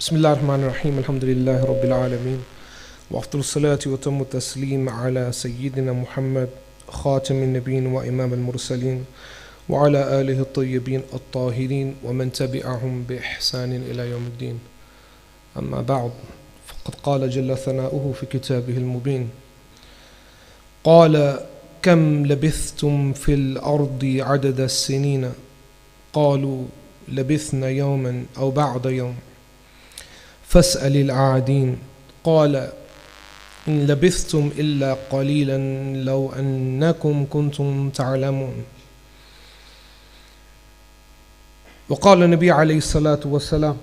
بسم الله الرحمن الرحيم الحمد لله رب العالمين وأفضل الصلاة وتم التسليم على سيدنا محمد خاتم النبيين وإمام المرسلين وعلى آله الطيبين الطاهرين ومن تبعهم بإحسان إلى يوم الدين. أما بعد، فقد قال جل ثناؤه في كتابه المبين: قال كم لبثتم في الأرض عدد السنين قالوا لبثنا يوما أو بعض يوم فاسأل العادين قال إن لبثتم إلا قليلا لو أنكم كنتم تعلمون. وقال النبي عليه الصلاة والسلام: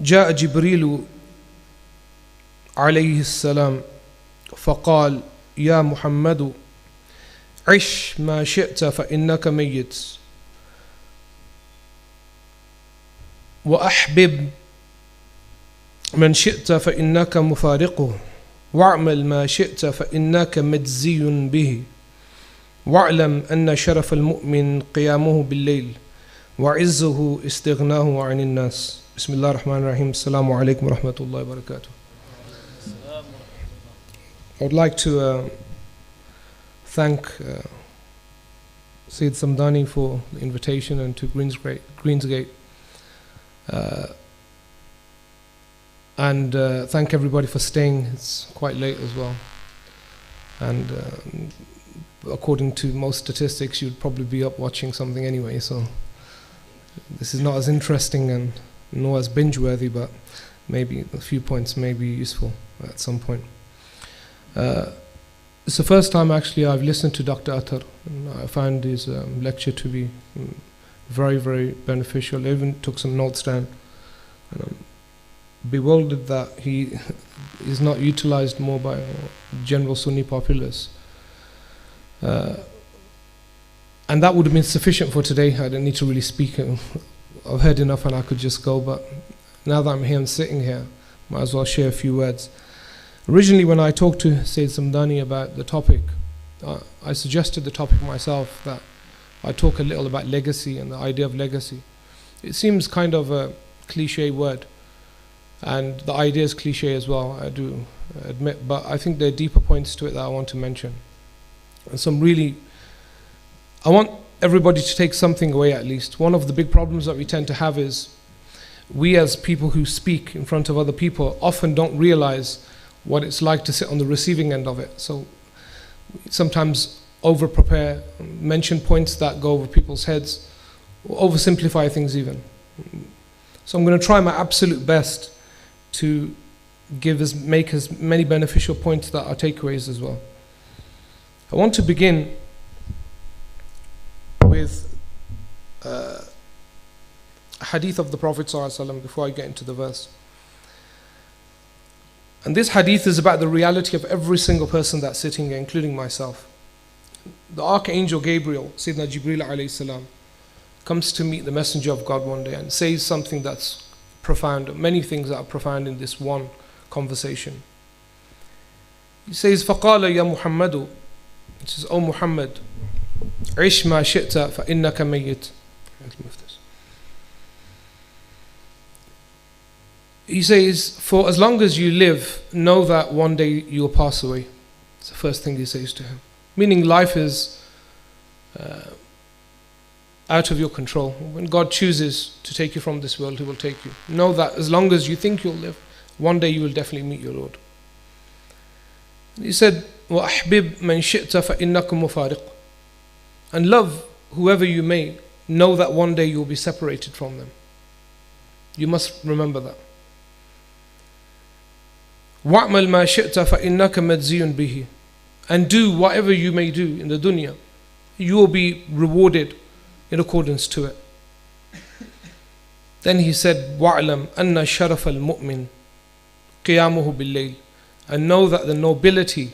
جاء جبريل عليه السلام فقال: يا محمد عش ما شئت فإنك ميت، وأحبب من شئت فإنك مفارقه، واعمل ما شئت فإنك مجزي به، واعلم أن شرف المؤمن قيامه بالليل وعزه استغناه عن الناس. بسم الله الرحمن الرحيم. Assalamu alaikum wa rahmatullahi wa barakatuh. I would like to thank Sayyid Samdani for the invitation and to Greensgate. And thank everybody for staying. It's quite late as well, and according to most statistics you'd probably be up watching something anyway, so this is not as interesting and nor as binge worthy, but maybe a few points may be useful at some point. It's the first time actually I've listened to Dr. Attar, and I found his lecture to be very, very beneficial. I even took some notes down, and I'm bewildered that he is not utilized more by general Sunni populace. And that would have been sufficient for today. I didn't need to really speak. I've heard enough and I could just go, but now that I'm here and sitting here, might as well share a few words. Originally, when I talked to Sayyid Samdani about the topic, I suggested the topic myself, that I talk a little about legacy and the idea of legacy. It seems kind of a cliche word, and the idea is cliche as well, I do admit, but I think there are deeper points to it that I want to mention. And I want everybody to take something away at least. One of the big problems that we tend to have is we as people who speak in front of other people often don't realize what it's like to sit on the receiving end of it. So sometimes over-prepare, mention points that go over people's heads, or oversimplify things even. So I'm going to try my absolute best to make as many beneficial points that are takeaways as well. I want to begin with a hadith of the Prophet ﷺ before I get into the verse. And this hadith is about the reality of every single person that's sitting here, including myself. The Archangel Gabriel, Sayyidina Jibreel alayhi salam, comes to meet the Messenger of God one day and says something that's profound, many things that are profound in this one conversation. He says, فَقَالَ يَا مُحَمَّدُ, he says, O Muhammad, عِشْ مَا شِئْتَ فَإِنَّكَ مَيِّتٌ. He says, for as long as you live, know that one day you will pass away. It's the first thing he says to him. Meaning life is out of your control. When God chooses to take you from this world, He will take you. Know that as long as you think you'll live, one day you will definitely meet your Lord. He said, وَأَحْبِبْ مَنْ شِئْتَ فَإِنَّكَ مُفَارِقٌ. And love whoever you may, know that one day you will be separated from them. You must remember that. وَأْمَلْ مَا شِئْتَ فَإِنَّكَ مَجْزِيٌ بِهِ. And do whatever you may do in the dunya, you will be rewarded in accordance to it. Then he said, وَاعْلَمْ أَنَّ شَرَفَ الْمُؤْمِنِ قِيَامُهُ بِاللَّيْلِ. And know that the nobility,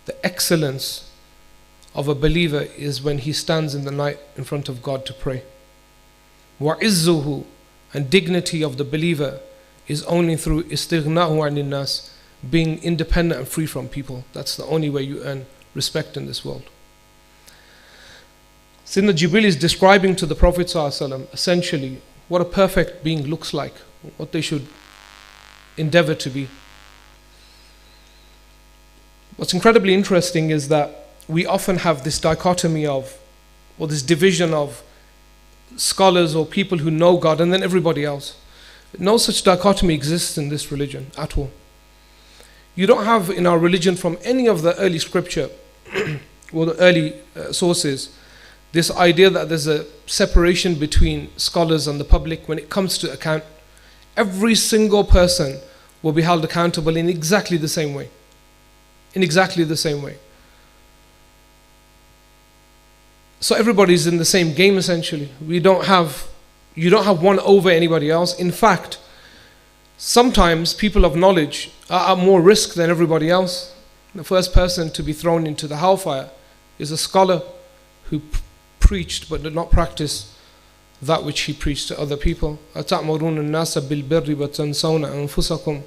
the excellence of a believer is when he stands in the night in front of God to pray. وَعِزُّهُ. And dignity of the believer is only through استغناء عن الناس, being independent and free from people. That's the only way you earn respect in this world. Sayyidina Jibreel is describing to the Prophet ﷺ essentially what a perfect being looks like, what they should endeavor to be. What's incredibly interesting is that we often have this dichotomy of, or this division of scholars or people who know God and then everybody else. No such dichotomy exists in this religion at all. You don't have in our religion from any of the early scripture or the early sources this idea that there's a separation between scholars and the public when it comes to account. Every single person will be held accountable in exactly the same way. In exactly the same way. So everybody's in the same game essentially. You don't have one over anybody else. In fact, sometimes people of knowledge are at more risk than everybody else. The first person to be thrown into the hellfire is a scholar who preached but did not practice that which he preached to other people. أَتَأْمُرُونَ النَّاسَ بِالْبِرِّ وَتَنْسَوْنَ أَنفُسَكُمْ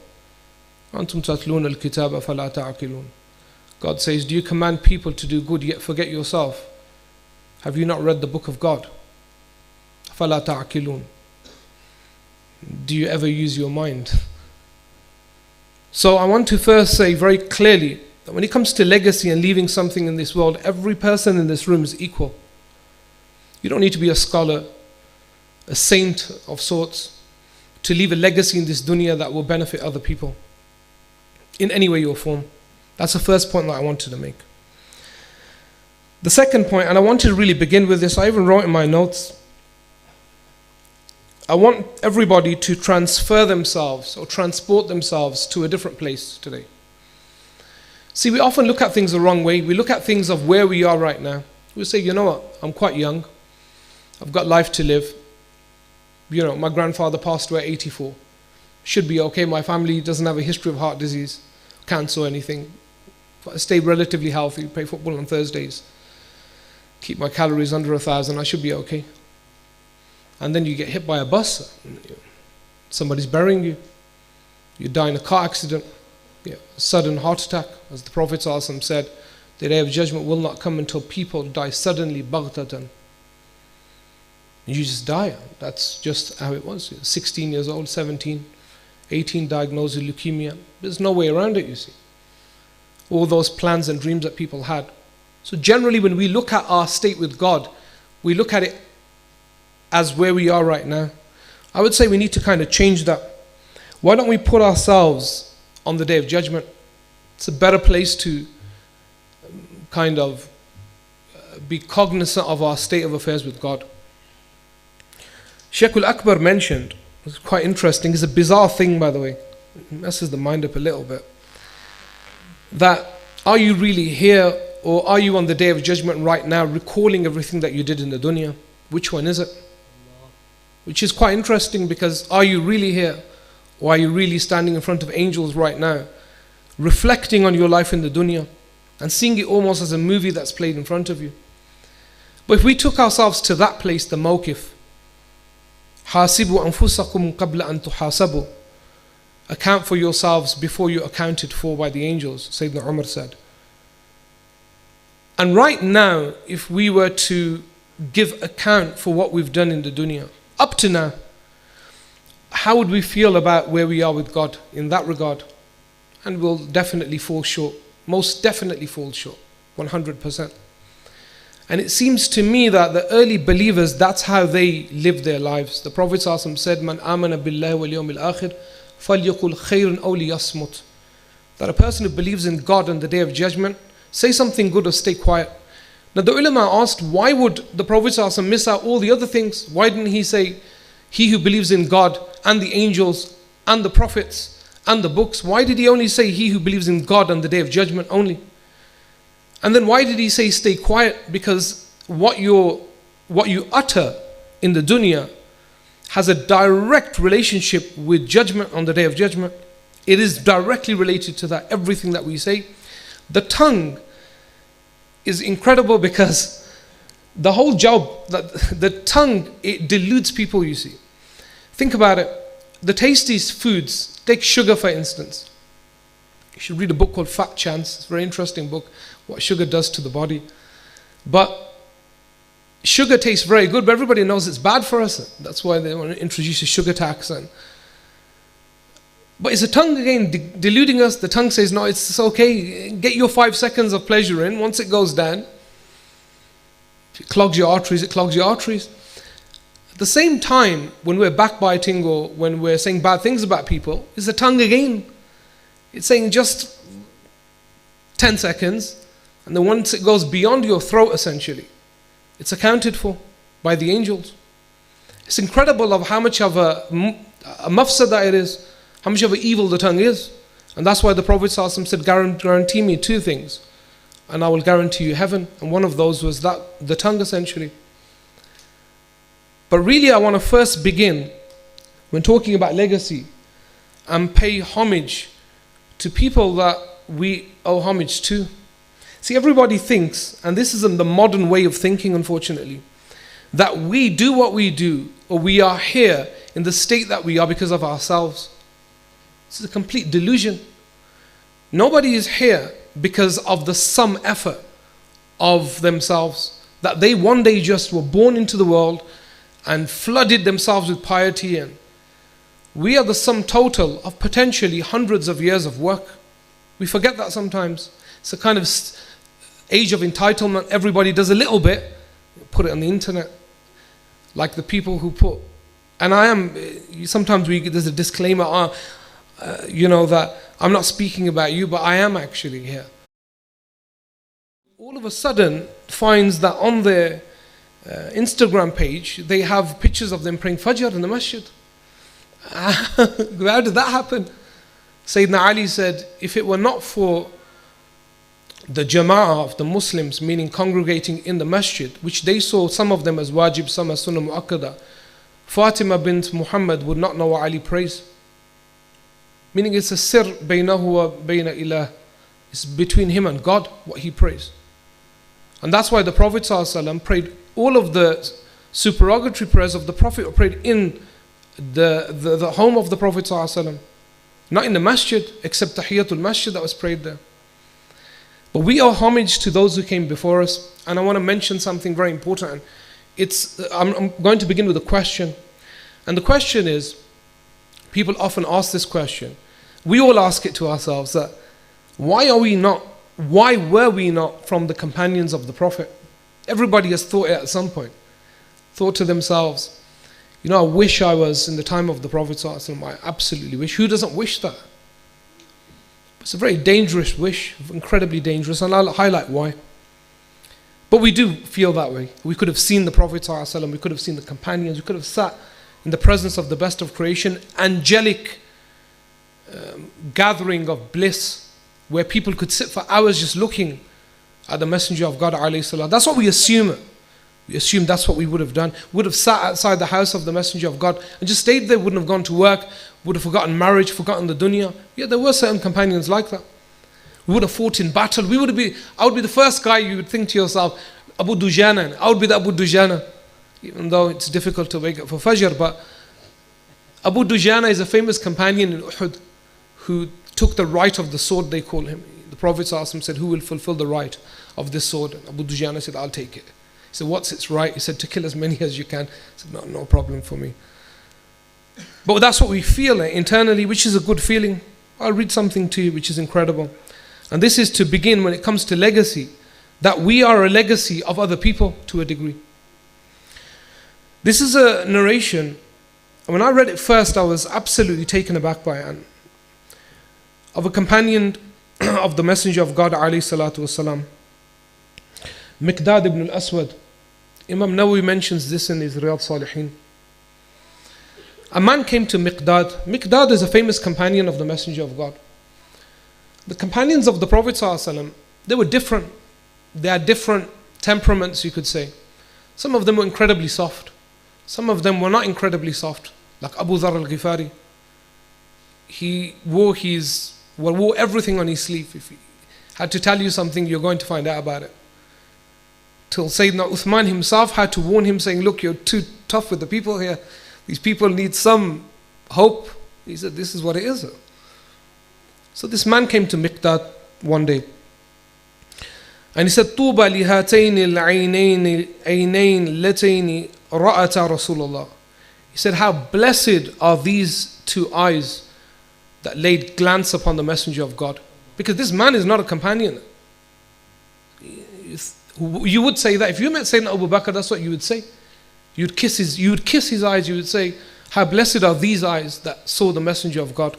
وَأَنْتُمْ تَتْلُونَ الْكِتَابَ فَلَا تَعْقِلُونَ. God says, do you command people to do good yet forget yourself? Have you not read the book of God? فَلَا تَعْقِلُونَ. Do you ever use your mind? So I want to first say very clearly that when it comes to legacy and leaving something in this world, every person in this room is equal. You don't need to be a scholar, a saint of sorts, to leave a legacy in this dunya that will benefit other people in any way or form. That's the first point that I wanted to make. The second point, and I wanted to really begin with this, I even wrote in my notes, I want everybody to transfer themselves or transport themselves to a different place today. See, we often look at things the wrong way. We look at things of where we are right now. We say, you know what, I'm quite young. I've got life to live. You know, my grandfather passed away at 84. Should be okay. My family doesn't have a history of heart disease, cancer or anything. I stay relatively healthy, play football on Thursdays, keep my calories under 1,000, I should be okay. And then you get hit by a bus, somebody's burying you, you die in a car accident, a sudden heart attack, as the Prophet ﷺ said, the day of judgment will not come until people die suddenly, baghtatan. You just die. That's just how it was. 16 years old, 17, 18 diagnosed with leukemia. There's no way around it, you see. All those plans and dreams that people had. So generally when we look at our state with God, we look at it as where we are right now. I would say we need to kind of change that. Why don't we put ourselves on the day of judgment? It's a better place to kind of be cognizant of our state of affairs with God. Shaykh al-Akbar mentioned, it's quite interesting, it's a bizarre thing by the way, it messes the mind up a little bit, that are you really here or are you on the day of judgment right now recalling everything that you did in the dunya? Which one is it? Which is quite interesting, because are you really here or are you really standing in front of angels right now reflecting on your life in the dunya and seeing it almost as a movie that's played in front of you? But if we took ourselves to that place, the mawqif, حاسبوا أنفسكم قبل أن تحاسبوا, account for yourselves before you're accounted for by the angels, Sayyidina Umar said. And right now, if we were to give account for what we've done in the dunya, up to now, how would we feel about where we are with God in that regard? And we'll definitely fall short, most definitely fall short, 100%. And it seems to me that the early believers, that's how they lived their lives. The Prophet ﷺ said, "Man amana billahi wal yawmil akhir, falyaqul khayran aw liyasmut." That a person who believes in God on the day of judgment, say something good or stay quiet. Now the ulama asked, why would the Prophet ﷺ miss out all the other things? Why didn't he say, he who believes in God and the angels and the prophets and the books? Why did he only say he who believes in God on the day of judgment only? And then why did he say stay quiet? Because what you utter in the dunya has a direct relationship with judgment on the day of judgment. It is directly related to that, everything that we say. The tongue is incredible, because the whole job, that the tongue, it deludes people, you see. Think about it. The tastiest foods, take sugar for instance. You should read a book called Fat Chance. It's a very interesting book, what sugar does to the body. But sugar tastes very good, but everybody knows it's bad for us. That's why they want to introduce a sugar tax. But it's the tongue again deluding us. The tongue says, no, it's okay. Get your 5 seconds of pleasure in. Once it goes down, if it clogs your arteries, it clogs your arteries. At the same time, when we're backbiting or when we're saying bad things about people, it's the tongue again. It's saying just 10 seconds, and then once it goes beyond your throat, essentially, it's accounted for by the angels. It's incredible of how much of a mafsada it is, how much of an evil the tongue is. And that's why the Prophet ﷺ said, guarantee me 2 things, and I will guarantee you heaven. And one of those was that, the tongue essentially. But really I want to first begin, when talking about legacy, and pay homage to people that we owe homage to. See, everybody thinks, and this isn't the modern way of thinking unfortunately, that we do what we do, or we are here in the state that we are because of ourselves. This is a complete delusion. Nobody is here because of the some effort of themselves, that they one day just were born into the world and flooded themselves with piety, and we are the sum total of potentially hundreds of years of work. We forget that sometimes. It's a kind of age of entitlement. Everybody does a little bit, put it on the internet, like the people who put, and sometimes there's a disclaimer, that I'm not speaking about you, but I am actually here. All of a sudden finds that on their Instagram page they have pictures of them praying Fajr in the Masjid. How did that happen? Sayyidina Ali said, if it were not for the jama'ah of the Muslims, meaning congregating in the Masjid, which they saw some of them as wajib, some as sunnah mu'akkada, Fatima bint Muhammad would not know what Ali prays. Meaning it's a sir baynahu wa bayna ilah. It's between him and God what he prays. And that's why the Prophet ﷺ prayed all of the supererogatory prayers of the Prophet were prayed in the home of the Prophet ﷺ. Not in the Masjid, except Tahiyatul Masjid that was prayed there. But we owe homage to those who came before us. And I want to mention something very important. I'm going to begin with a question. And the question is, people often ask this question. We all ask it to ourselves, that why were we not from the companions of the Prophet? Everybody has thought it at some point. Thought to themselves, I wish I was in the time of the Prophet ﷺ. I absolutely wish. Who doesn't wish that? It's a very dangerous wish, incredibly dangerous, and I'll highlight why. But we do feel that way. We could have seen the Prophet ﷺ, we could have seen the companions, we could have sat in the presence of the best of creation, angelic gathering of bliss, where people could sit for hours just looking at the Messenger of God ﷺ. That's what we assume. We assume that's what we would have done. Would have sat outside the house of the Messenger of God and just stayed there, wouldn't have gone to work, would have forgotten marriage, forgotten the dunya. Yeah, there were certain companions like that. We would have fought in battle. I would be the first guy you would think to yourself, Abu Dujana. I would be the Abu Dujana. Even though it's difficult to wake up for Fajr, but Abu Dujana is a famous companion in Uhud who took the right of the sword, they call him. The Prophet ﷺ said, who will fulfill the right of this sword? And Abu Dujana said, I'll take it. He said, what's its right? He said, to kill as many as you can. He said, no problem for me. But that's what we feel internally, which is a good feeling. I'll read something to you which is incredible. And this is to begin when it comes to legacy, that we are a legacy of other people to a degree. This is a narration. When I read it first, I was absolutely taken aback by it. Of a companion of the Messenger of God alayhi salatu wasalam, Miqdad ibn al-Aswad. Imam Nawawi mentions this in his Riyadh Salihin. A man came to Miqdad. Miqdad is a famous companion of the Messenger of God. The companions of the Prophet ﷺ, they were different. They had different temperaments, you could say. Some of them were incredibly soft. Some of them were not incredibly soft. Like Abu Dharr al-Ghifari. He wore everything on his sleeve. If he had to tell you something, you're going to find out about it. Till Sayyidina Uthman himself had to warn him, saying, look, you're too tough with the people here. These people need some hope. He said, this is what it is. So this man came to Miqdad one day. And he said, طُوبَى لِهَاتَيْنِ الْعَيْنَيْنِ لَتَيْنِ رَأَتَ رَسُولَ اللَّهِ. He said, how blessed are these two eyes that laid glance upon the Messenger of God. Because this man is not a companion. You would say that if you met Sayyidina Abu Bakr, that's what you would say. You would kiss his eyes, you would say, how blessed are these eyes that saw the Messenger of God.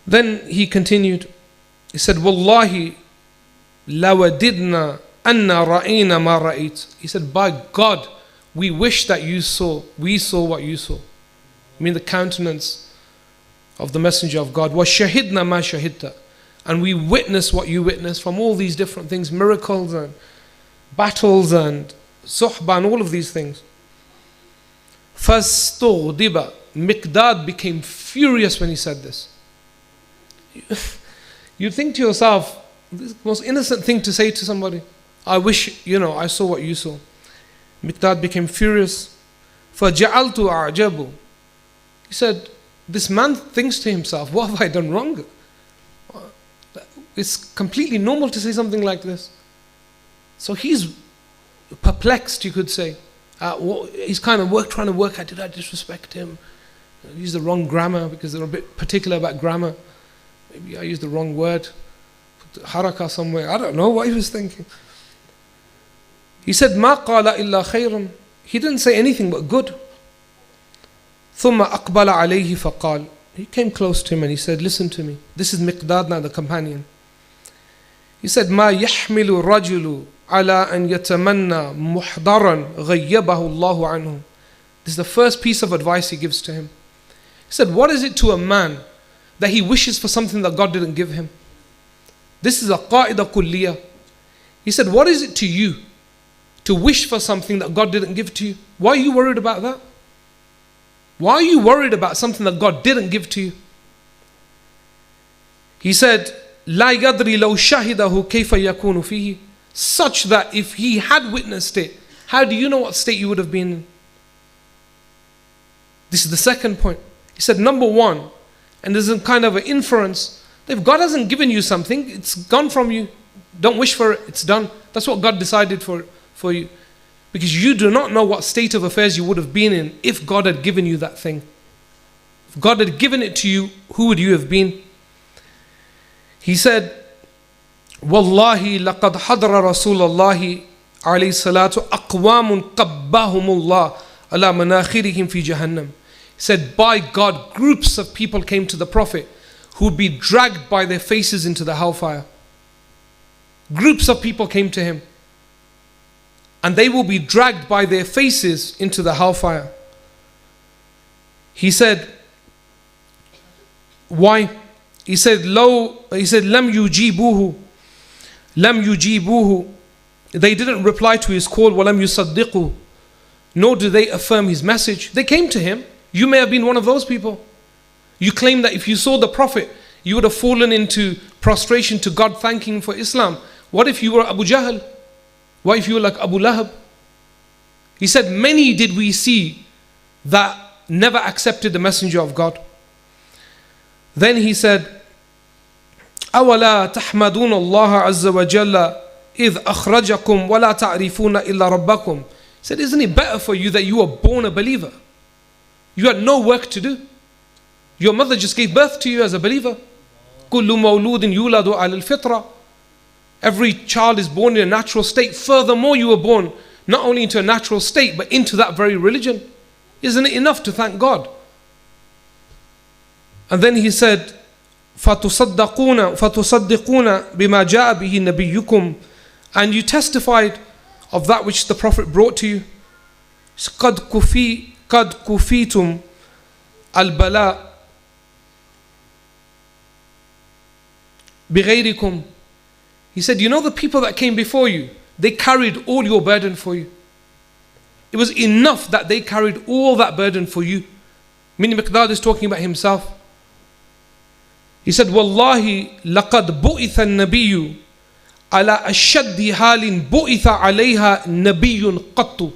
Then he continued, he said, Wallahi lawadidna anna ra'ina ma ra'it. He said, by God, we wish that we saw what you saw. I mean the countenance of the Messenger of God. Was shahidna ma shahidta. And we witnessed what you witnessed from all these different things, miracles and battles and suhbah and all of these things. Fastughdiba. Miqdad became furious when he said this. You think to yourself, this is the most innocent thing to say to somebody. I wish, I saw what you saw. Miqdad became furious. فَجَعَلْتُ أَعْجَبُ. He said, this man thinks to himself, what have I done wrong? It's completely normal to say something like this. So he's perplexed, you could say. He's kind of trying to work out, did I disrespect him? I used the wrong grammar because they're a bit particular about grammar. Maybe I used the wrong word. Put the haraka somewhere. I don't know what he was thinking. He said, مَا قَالَ إِلَّا خَيْرٌ. He didn't say anything but good. ثُمَّ أَقْبَلَ عَلَيْهِ فَقَالَ. He came close to him and he said, listen to me. This is Miqdad now, the companion. He said, مَا يَحْمِلُ الرَّجُلُ عَلَىٰ أَنْ يَتَمَنَّى مُحْضَرًا غَيَّبَهُ اللَّهُ عَنْهُ. This is the first piece of advice he gives to him. He said, what is it to a man that he wishes for something that God didn't give him? This is a qaida kulliyah. He said, what is it to you to wish for something that God didn't give to you? Why are you worried about that? Why are you worried about something that God didn't give to you? He said, لا يدري لو شهده كيف يكون فيه. Such that if he had witnessed it, how do you know what state you would have been in? This is the second point. He said, number one, and there's a kind of an inference, that if God hasn't given you something, it's gone from you. Don't wish for it, it's done. That's what God decided for you. Because you do not know what state of affairs you would have been in if God had given you that thing. If God had given it to you, who would you have been? He said, Wallahi laqad hadra Rasulullah alayhi salatu aqwamun qabbahumullah ala manakhirihim fi jahannam. He said, by God, groups of people came to the Prophet who would be dragged by their faces into the hellfire. Groups of people came to him and they will be dragged by their faces into the hellfire. He said, why? He said, lam yujibuhu. They didn't reply to his call, walam yusaddiqu. Nor do they affirm his message. They came to him. You may have been one of those people. You claim that if you saw the Prophet, you would have fallen into prostration to God, thanking for Islam. What if you were Abu Jahl? What if you were like Abu Lahab? He said, many did we see that never accepted the Messenger of God. Then he said, أَوَلَا تَحْمَدُونَ اللَّهَ عَزَّ وَجَلَّ إِذْ أَخْرَجَكُمْ وَلَا تَعْرِفُونَ إِلَّا رَبَّكُمْ. He said, isn't it better for you that you were born a believer? You had no work to do. Your mother just gave birth to you as a believer. كُلُّ مَوْلُودٍ يُولَدُ عَلَى الْفِطْرَةِ. Every child is born in a natural state. Furthermore, you were born not only into a natural state, but into that very religion. Isn't it enough to thank God? And then he said, فَتُصَدِّقُونَ بِمَا جَاءَ بِهِ نَبِيُّكُمْ. And you testified of that which the Prophet brought to you. قَدْ كُفِيتُمْ الْبَلَاء بِغَيْرِكُمْ. He said, you know the people that came before you, they carried all your burden for you. It was enough that they carried all that burden for you. Meaning Miqdad is talking about himself. He said, Wallahi laqad bu'itha an-nabiyyu ala ashaddi halin bu'itha alayha nabiyyun qattu.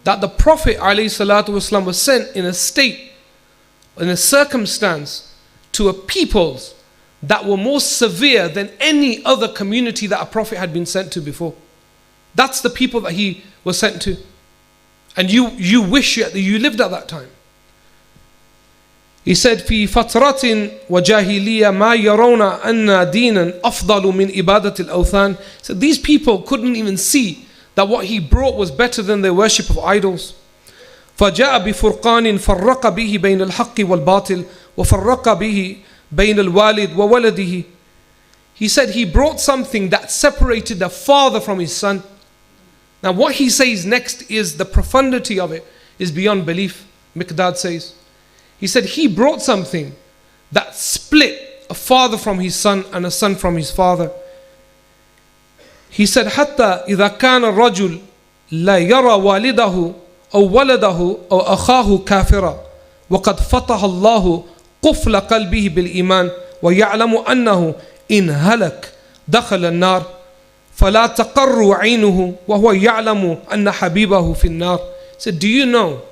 That the Prophet alayhi salatu wasalam was sent in a state, in a circumstance, to a people's that were more severe than any other community that a prophet had been sent to before. That's the people that he was sent to. And you wish you lived at that time. He said, في فترة وجاهلية ما يرون أن دينا أفضل من إبادة الأوثان. So these people couldn't even see that what he brought was better than their worship of idols. فجاء بفرقان فرق به بين الحق والباطل وفرق به بين الوالد وولده. He said he brought something that separated the father from his son. Now what he says next is the profundity of it is beyond belief. Miqdad says, he said he brought something that split a father from his son and a son from his father. He said حتى إذا كان الرجل لا يرى والده أو ولده أو أخاه كافرا وقد فتح الله قفل قلبه بالإيمان ويعلم أنه إن هلك دخل النار فلا تقر عينه وهو يعلم أن حبيبه في النار. He said, do you know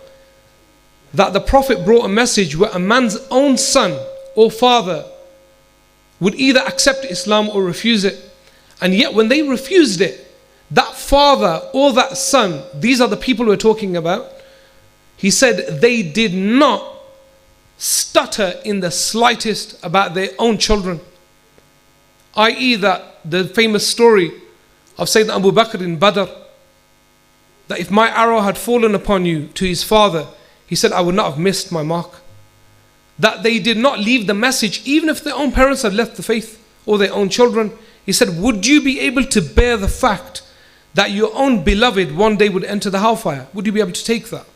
that the Prophet brought a message where a man's own son or father would either accept Islam or refuse it, and yet when they refused it, that father or that son, these are the people we're talking about, he said they did not stutter in the slightest about their own children. I.e. that the famous story of Sayyidina Abu Bakr in Badr, that if my arrow had fallen upon you, to his father, he said, I would not have missed my mark. That they did not leave the message, even if their own parents had left the faith, or their own children. He said, would you be able to bear the fact that your own beloved one day would enter the hellfire? Would you be able to take that?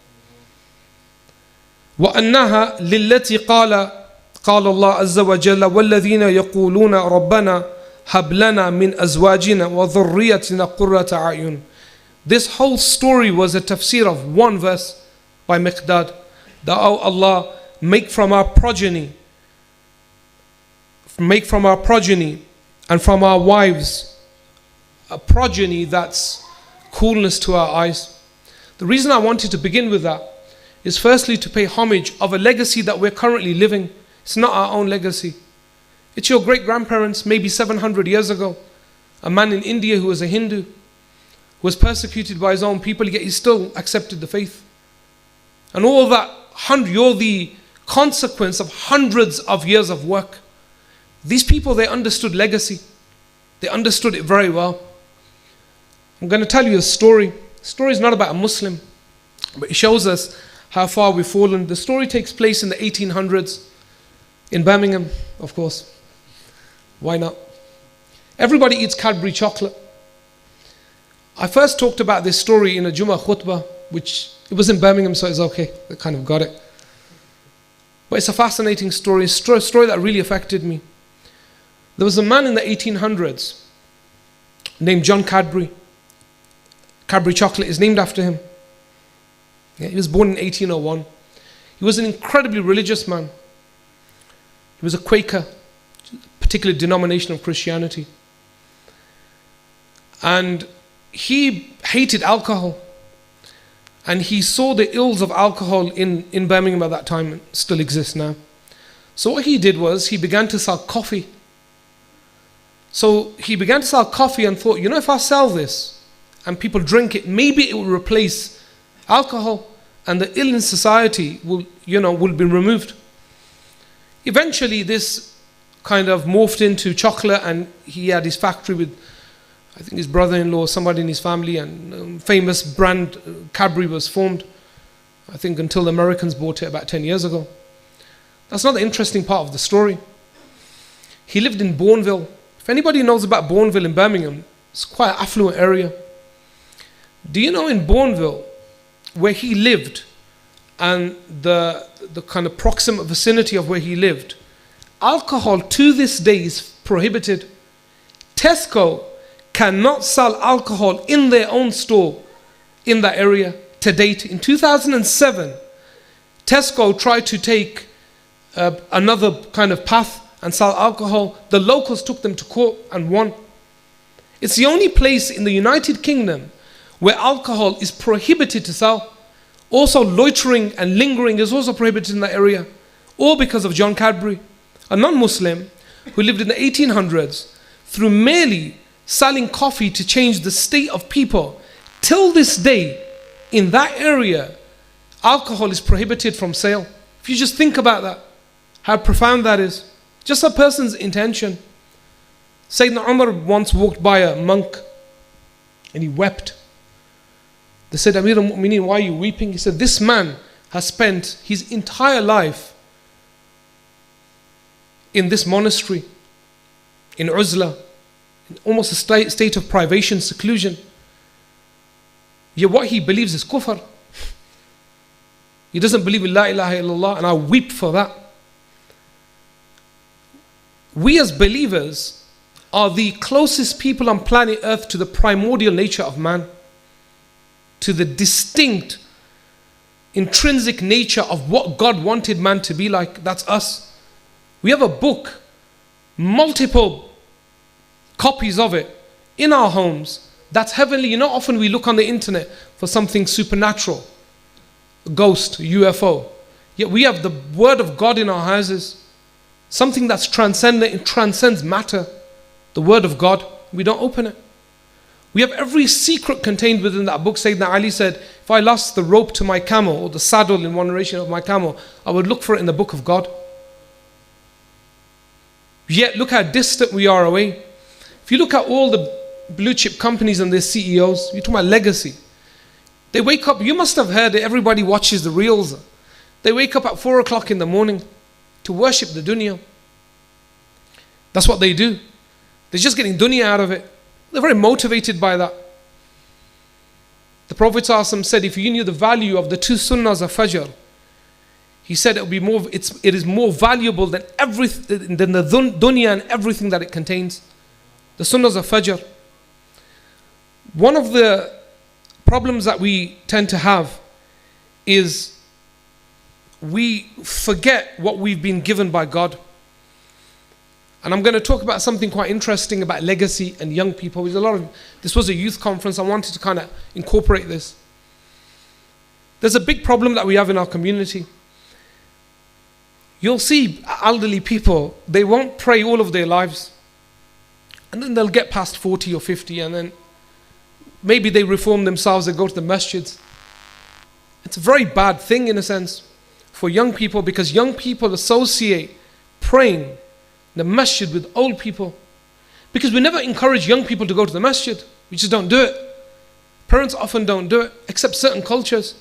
وأنها للتي قال الله عز وجل والذين يقولون ربنا هب لنا من أزواجنا وذريتنا قرة أعين. This whole story was a tafsir of one verse by Miqdad, that, oh Allah, make from our progeny and from our wives a progeny that's coolness to our eyes. The reason I wanted to begin with that is firstly to pay homage of a legacy that we're currently living. It's not our own legacy. It's your great-grandparents, maybe 700 years ago. A man in India who was a Hindu, who was persecuted by his own people, yet he still accepted the faith. And all that, you're the consequence of hundreds of years of work. These people, they understood legacy. They understood it very well. I'm going to tell you a story. The story is not about a Muslim, but it shows us how far we've fallen. The story takes place in the 1800s in Birmingham, of course. Why not? Everybody eats Cadbury chocolate. I first talked about this story in a Jummah khutbah, which it was in Birmingham, so it's okay. I kind of got it. But it's a fascinating story, a story that really affected me. There was a man in the 1800s named John Cadbury. Cadbury chocolate is named after him. Yeah, he was born in 1801. He was an incredibly religious man. He was a Quaker, a particular denomination of Christianity. And he hated alcohol. And he saw the ills of alcohol in Birmingham at that time, and still exists now. So what he did was, he began to sell coffee. So he began to sell coffee and thought, if I sell this and people drink it, maybe it will replace alcohol and the ill in society will be removed. Eventually this kind of morphed into chocolate, and he had his factory with, I think, his brother-in-law, somebody in his family, and famous brand Cadbury was formed, I think, until the Americans bought it about 10 years ago. That's not the interesting part of the story. He lived in Bourneville. If anybody knows about Bourneville in Birmingham, it's quite an affluent area. Do you know in Bourneville, where he lived, and the kind of proximate vicinity of where he lived, alcohol to this day is prohibited. Tesco cannot sell alcohol in their own store in that area to date. In 2007, Tesco tried to take another kind of path and sell alcohol. The locals took them to court and won. It's the only place in the United Kingdom where alcohol is prohibited to sell. Also loitering and lingering is also prohibited in that area. All because of John Cadbury, a non-Muslim, who lived in the 1800s, through merely selling coffee to change the state of people, till this day, in that area, alcohol is prohibited from sale. If you just think about that, how profound that is. Just a person's intention. Sayyidina Umar once walked by a monk and he wept. They said, Amir al-Mu'mineen, why are you weeping? He said, this man has spent his entire life in this monastery, in uzla, in almost a state of privation, seclusion. Yet what he believes is kufr. He doesn't believe in La ilaha illallah, and I weep for that. We as believers are the closest people on planet Earth to the primordial nature of man, to the distinct, intrinsic nature of what God wanted man to be like. That's us. We have a book, multiple copies of it in our homes. That's heavenly. You know, often we look on the internet for something supernatural, a ghost, a UFO. Yet we have the word of God in our houses, something that's transcendent, it transcends matter, the word of God. We don't open it. We have every secret contained within that book. Sayyidina Ali said, if I lost the rope to my camel, or the saddle in one narration of my camel, I would look for it in the book of God. Yet look how distant we are away. If you look at all the blue chip companies and their CEOs, you're talking about legacy. They wake up, you must have heard that everybody watches the reels. They wake up at 4 o'clock in the morning to worship the dunya. That's what they do. They're just getting dunya out of it. They're very motivated by that. The Prophet ﷺ said, if you knew the value of the 2 sunnahs of Fajr, he said it is more valuable than the dunya and everything that it contains. The sunnahs of Fajr. One of the problems that we tend to have is we forget what we've been given by God. And I'm going to talk about something quite interesting about legacy and young people. This was a youth conference. I wanted to kind of incorporate this. There's a big problem that we have in our community. You'll see elderly people, they won't pray all of their lives. And then they'll get past 40 or 50 and then maybe they reform themselves and go to the masjids. It's a very bad thing in a sense for young people, because young people associate praying the masjid with old people, because we never encourage young people to go to the masjid. We just don't do it. Parents often don't do it, except certain cultures.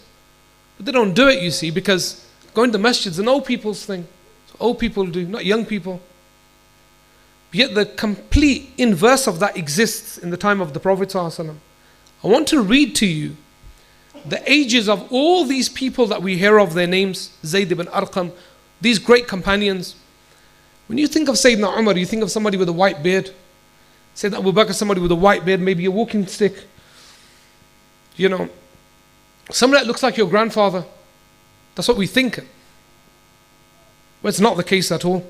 But they don't do it, you see, because going to the masjid is an old people's thing. So old people do, not young people. Yet the complete inverse of that exists in the time of the Prophet ﷺ. I want to read to you the ages of all these people that we hear of their names, Zayd ibn Arqam, these great companions. When you think of Sayyidina Umar, you think of somebody with a white beard. Sayyidina Abu Bakr, somebody with a white beard, maybe a walking stick. You know, somebody that looks like your grandfather. That's what we think. Well, it's not the case at all.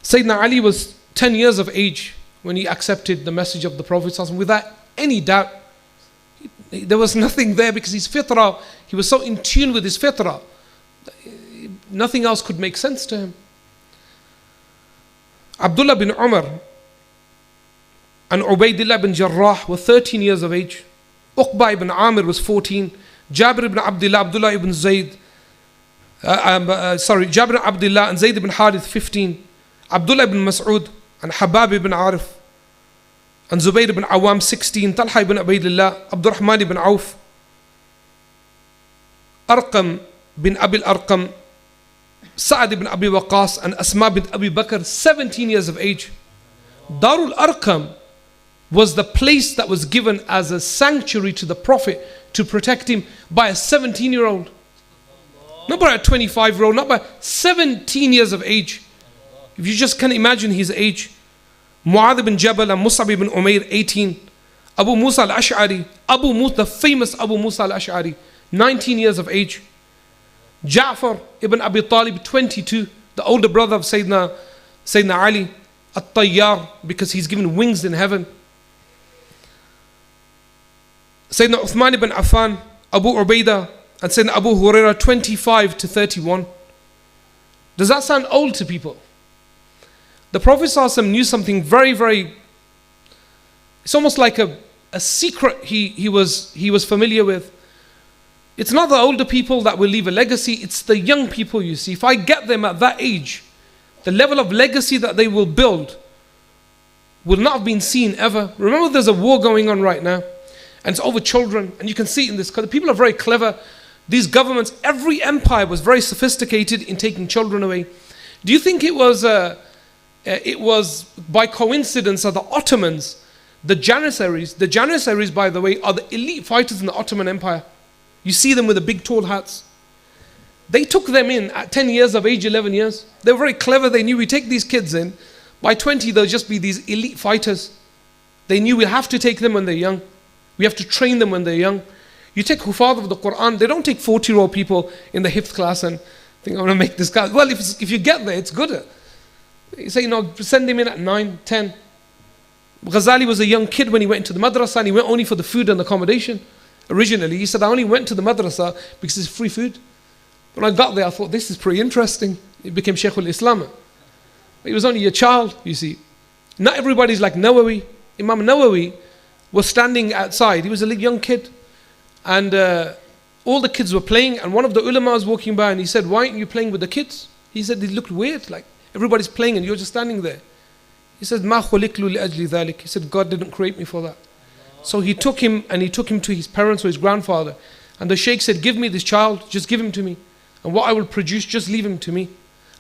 Sayyidina Ali was 10 years of age when he accepted the message of the Prophet without any doubt. There was nothing there, because his fitrah, he was so in tune with his fitrah, nothing else could make sense to him. Abdullah bin Umar and Ubaidillah bin Jarrah were 13 years of age. Uqba ibn Amir was 14. Jabir ibn Abdullah ibn Zayd, Jabir ibn Abdullah and Zayd ibn Harith 15. Abdullah ibn Mas'ud and Habab ibn Arif and Zubayr ibn Awam 16. Talha ibn Ubaidillah, Abdurrahman ibn Auf, Arqam bin Abil Arqam, Sa'ad ibn Abi Waqas and Asma bin Abi Bakr, 17 years of age. Darul Arqam was the place that was given as a sanctuary to the Prophet to protect him by a 17-year-old. Not by a 25-year-old, not by 17 years of age. If you just can imagine his age. Mu'adh ibn Jabal and Mus'ab ibn Umair, 18. Abu Musa al-Ash'ari, the famous Abu Musa al-Ash'ari, 19 years of age. Ja'far ibn Abi Talib, 22, the older brother of Sayyidina Ali, at-Tayyar, because he's given wings in heaven. Sayyidina Uthman ibn Affan, Abu Ubaidah, and Sayyidina Abu Hurairah, 25 to 31. Does that sound old to people? The Prophet ﷺ knew something very, very, it's almost like a secret he was familiar with. It's not the older people that will leave a legacy, it's the young people, you see. If I get them at that age, the level of legacy that they will build will not have been seen ever. Remember, there's a war going on right now, and it's over children, and you can see it in this country. People are very clever. These governments, every empire was very sophisticated in taking children away. Do you think it was by coincidence that the Ottomans, the Janissaries, by the way, are the elite fighters in the Ottoman Empire. You see them with the big tall hats. They took them in at 10 years of age, 11 years. They were very clever. They knew we take these kids in. By 20, they'll just be these elite fighters. They knew we have to take them when they're young. We have to train them when they're young. You take Hufadh of the Quran, they don't take 40-year-old people in the Hifz class and think, I'm going to make this guy. Well, if you get there, it's good. You say, send him in at 9, 10. Ghazali was a young kid when he went into the madrasa, and he went only for the food and accommodation. Originally, he said, I only went to the madrasa because it's free food. When I got there, I thought, this is pretty interesting. He became Shaykh al-Islam. He was only a child, you see. Not everybody's like Nawawi. Imam Nawawi was standing outside. He was a young kid. And all the kids were playing. And one of the ulama was walking by and he said, why aren't you playing with the kids? He said, they looked weird. Like everybody's playing and you're just standing there. He said, Ma khuliqtu li ajli dhalik. He said, God didn't create me for that. So he took him to his parents or his grandfather. And the Shaykh said, give me this child. Just give him to me. And what I will produce, just leave him to me.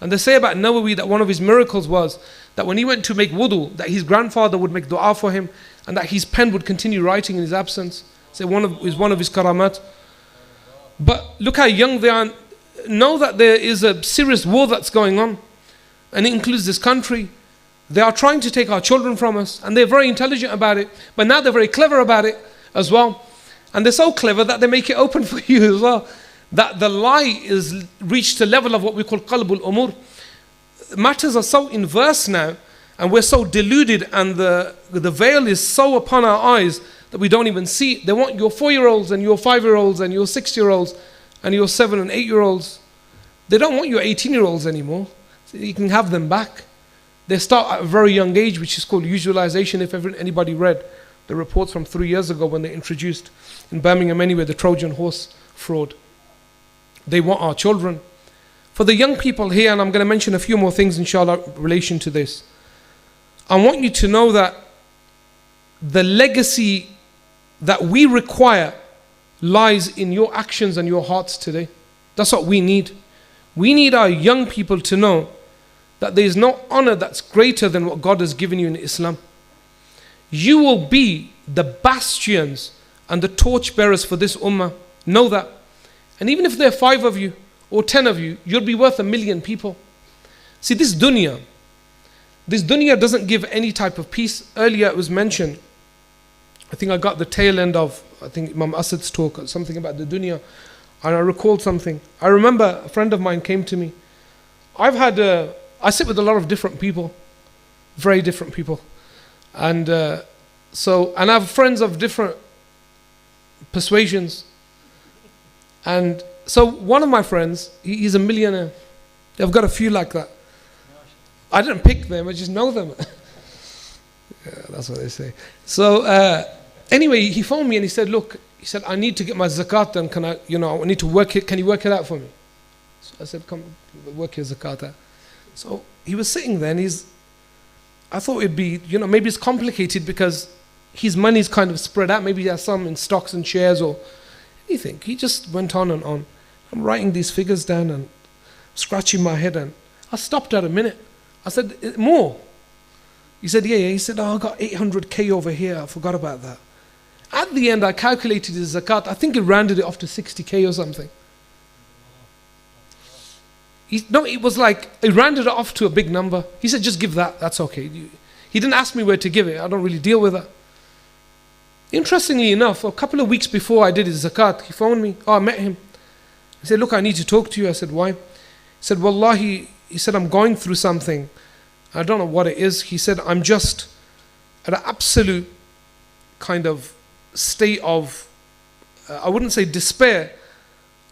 And they say about Nawawi that one of his miracles was that when he went to make wudu, that his grandfather would make dua for him and that his pen would continue writing in his absence. So one of his karamat. But look how young they are. Know that there is a serious war that's going on. And it includes this country. They are trying to take our children from us. And they're very intelligent about it. But now they're very clever about it as well. And they're so clever that they make it open for you as well. That the lie is reached a level of what we call qalbul umur. Matters are so inverse now, and we're so deluded, and the veil is so upon our eyes that we don't even see it. They want your 4-year-olds and your 5-year-olds and your 6-year-olds and your 7 and 8-year-olds. They don't want your 18-year-olds anymore. So you can have them back. They start at a very young age, which is called usualization. If ever anybody read the reports from 3 years ago when they introduced in Birmingham anyway the Trojan horse fraud. They want our children. For the young people here, and I'm going to mention a few more things inshallah in relation to this. I want you to know that the legacy that we require lies in your actions and your hearts today. That's what we need. We need our young people to know that there is no honor that's greater than what God has given you in Islam. You will be the bastions and the torchbearers for this ummah. Know that. And even if there are 5 of you or 10 of you, you'll be worth 1 million people. See, this dunya doesn't give any type of peace. Earlier it was mentioned, I think I got the tail end of, I think Imam Asad's talk, something about the dunya, and I recalled something. I remember a friend of mine came to me. I sit with a lot of different people, very different people. And I have friends of different persuasions. And so one of my friends, he's a millionaire. I've got a few like that. I didn't pick them, I just know them. Yeah, that's what they say. So anyway, he phoned me and he said, look, I need to get my zakat done. Can I need to work it. Can you work it out for me? So I said, come work your zakat out. So he was sitting there and I thought it'd be, maybe it's complicated because his money's kind of spread out. Maybe he has some in stocks and shares or anything. He just went on and on. I'm writing these figures down and scratching my head, and I stopped at a minute. I said, more? He said, yeah. He said, I got 800k over here. I forgot about that. At the end, I calculated his zakat. I think it rounded it off to 60k or something. It was like, it rounded it off to a big number. He said, just give that. That's okay. He didn't ask me where to give it. I don't really deal with that. Interestingly enough, a couple of weeks before I did his zakat, he phoned me. I met him. He said, look, I need to talk to you. I said, why? He said, Wallahi, he said, I'm going through something. I don't know what it is. He said, I'm just at an absolute kind of state of, I wouldn't say despair,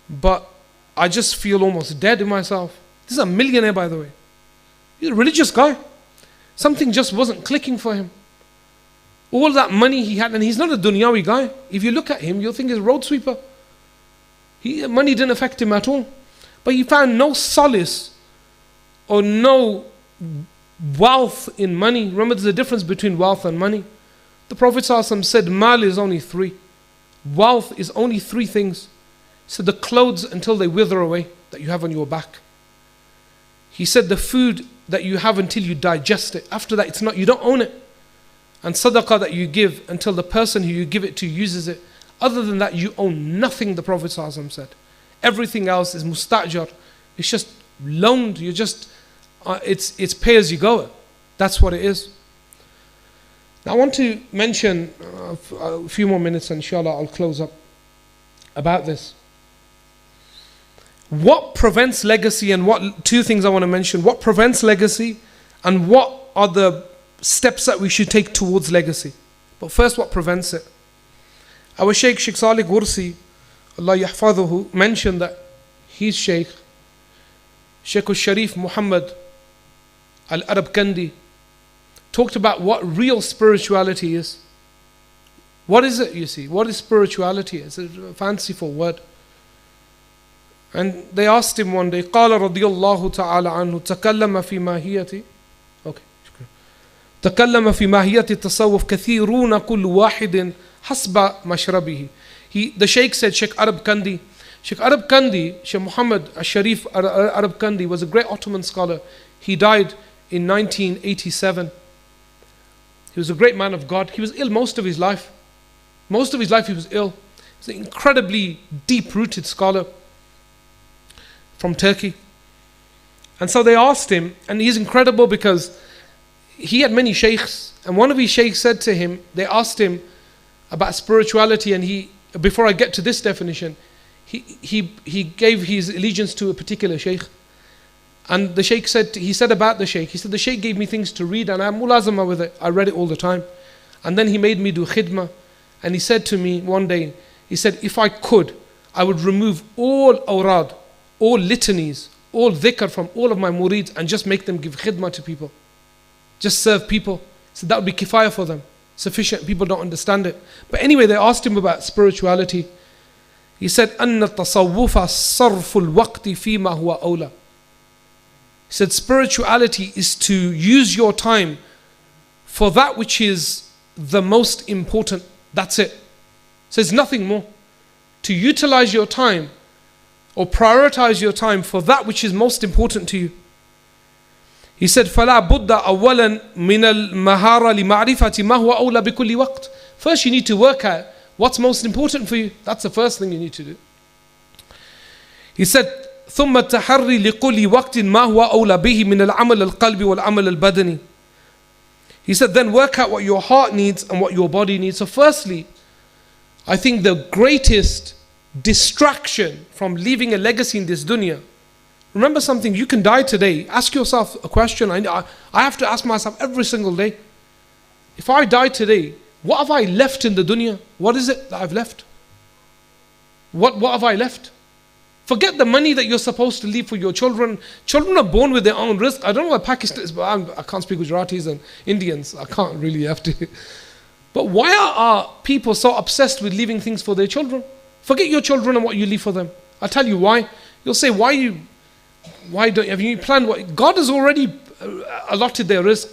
but I just feel almost dead in myself. This is a millionaire, by the way. He's a religious guy. Something just wasn't clicking for him. All that money he had, and he's not a dunyawi guy. If you look at him, you'll think he's a road sweeper. Money didn't affect him at all. But he found no solace or no wealth in money. Remember, there's a difference between wealth and money. The Prophet ﷺ said, mal is only three. Wealth is only three things. He said, the clothes until they wither away that you have on your back. He said, the food that you have until you digest it. After that, it's not, you don't own it. And sadaqah that you give until the person who you give it to uses it. Other than that, you own nothing, the Prophet ﷺ said. Everything else is mustajar. It's just loaned. You're just, it's pay as you go. That's what it is. Now I want to mention a few more minutes, and inshallah I'll close up about this. What prevents legacy, and what two things I want to mention. What prevents legacy, and what are the steps that we should take towards legacy. But first, what prevents it? Our Shaykh Salih Gursi, Allah yahfaduhu, mentioned that his Shaykh al-Sharif Muhammad al-Arab Kandi, talked about what real spirituality is. What is it, you see? What is spirituality? It's a fanciful word. And they asked him one day, قال رضي الله تعالى عنه تكلم في ماهية تكلم في ماهية التصوف كثيرون كل واحد حسب مشربه. The Shaykh said, Shaykh Arab Kandi, Shaykh Muhammad al-Sharif Arab Kandi was a great Ottoman scholar. He died in 1987. He was a great man of God. He was ill most of his life. Most of his life he was ill. He was an incredibly deep-rooted scholar from Turkey. And so they asked him, and he's incredible because he had many shaykhs, and one of his shaykhs said to him, they asked him about spirituality, and he, before I get to this definition, he gave his allegiance to a particular shaykh. And the shaykh said, he said about the shaykh, he said, the shaykh gave me things to read and I'm mulazama with it. I read it all the time. And then he made me do khidmah. And he said to me one day, he said, if I could, I would remove all awrad, all litanies, all dhikr from all of my murids and just make them give khidmah to people. Just serve people. So that would be kifaya for them. Sufficient. People don't understand it. But anyway, they asked him about spirituality. He said, أَنَّ التَّصَوُّفَ صَرْفُ الْوَقْتِ فِي مَا هُوَ أَوْلَى. He said, spirituality is to use your time for that which is the most important. That's it. So it's nothing more. To utilize your time or prioritize your time for that which is most important to you. He said, فَلَا بُدَّ أَوَّلًا مِنَ الْمَهَارَةِ لِمَعْرِفَةِ مَا هُوَ أَوْلَى بِكُلِّ وَقْتٍ. First you need to work out what's most important for you. That's the first thing you need to do. He said, ثُمَّ التَّحَرِّ لِكُلِّ وَقْتٍ مَا هُوَ أَوْلَى بِهِ مِنَ الْعَمَلِ الْقَلْبِ وَالْعَمَلِ الْبَدَنِ. He said, then work out what your heart needs and what your body needs. So firstly, I think the greatest distraction from leaving a legacy in this dunya, remember something, you can die today. Ask yourself a question. I have to ask myself every single day. If I die today, what have I left in the dunya? What is it that I've left? What have I left? Forget the money that you're supposed to leave for your children. Children are born with their own risk. I don't know what Pakistan is, but I can't speak Gujaratis and Indians. I can't really have to. But why are people so obsessed with leaving things for their children? Forget your children and what you leave for them. I'll tell you why. You'll say, have you planned what? God has already allotted their risk.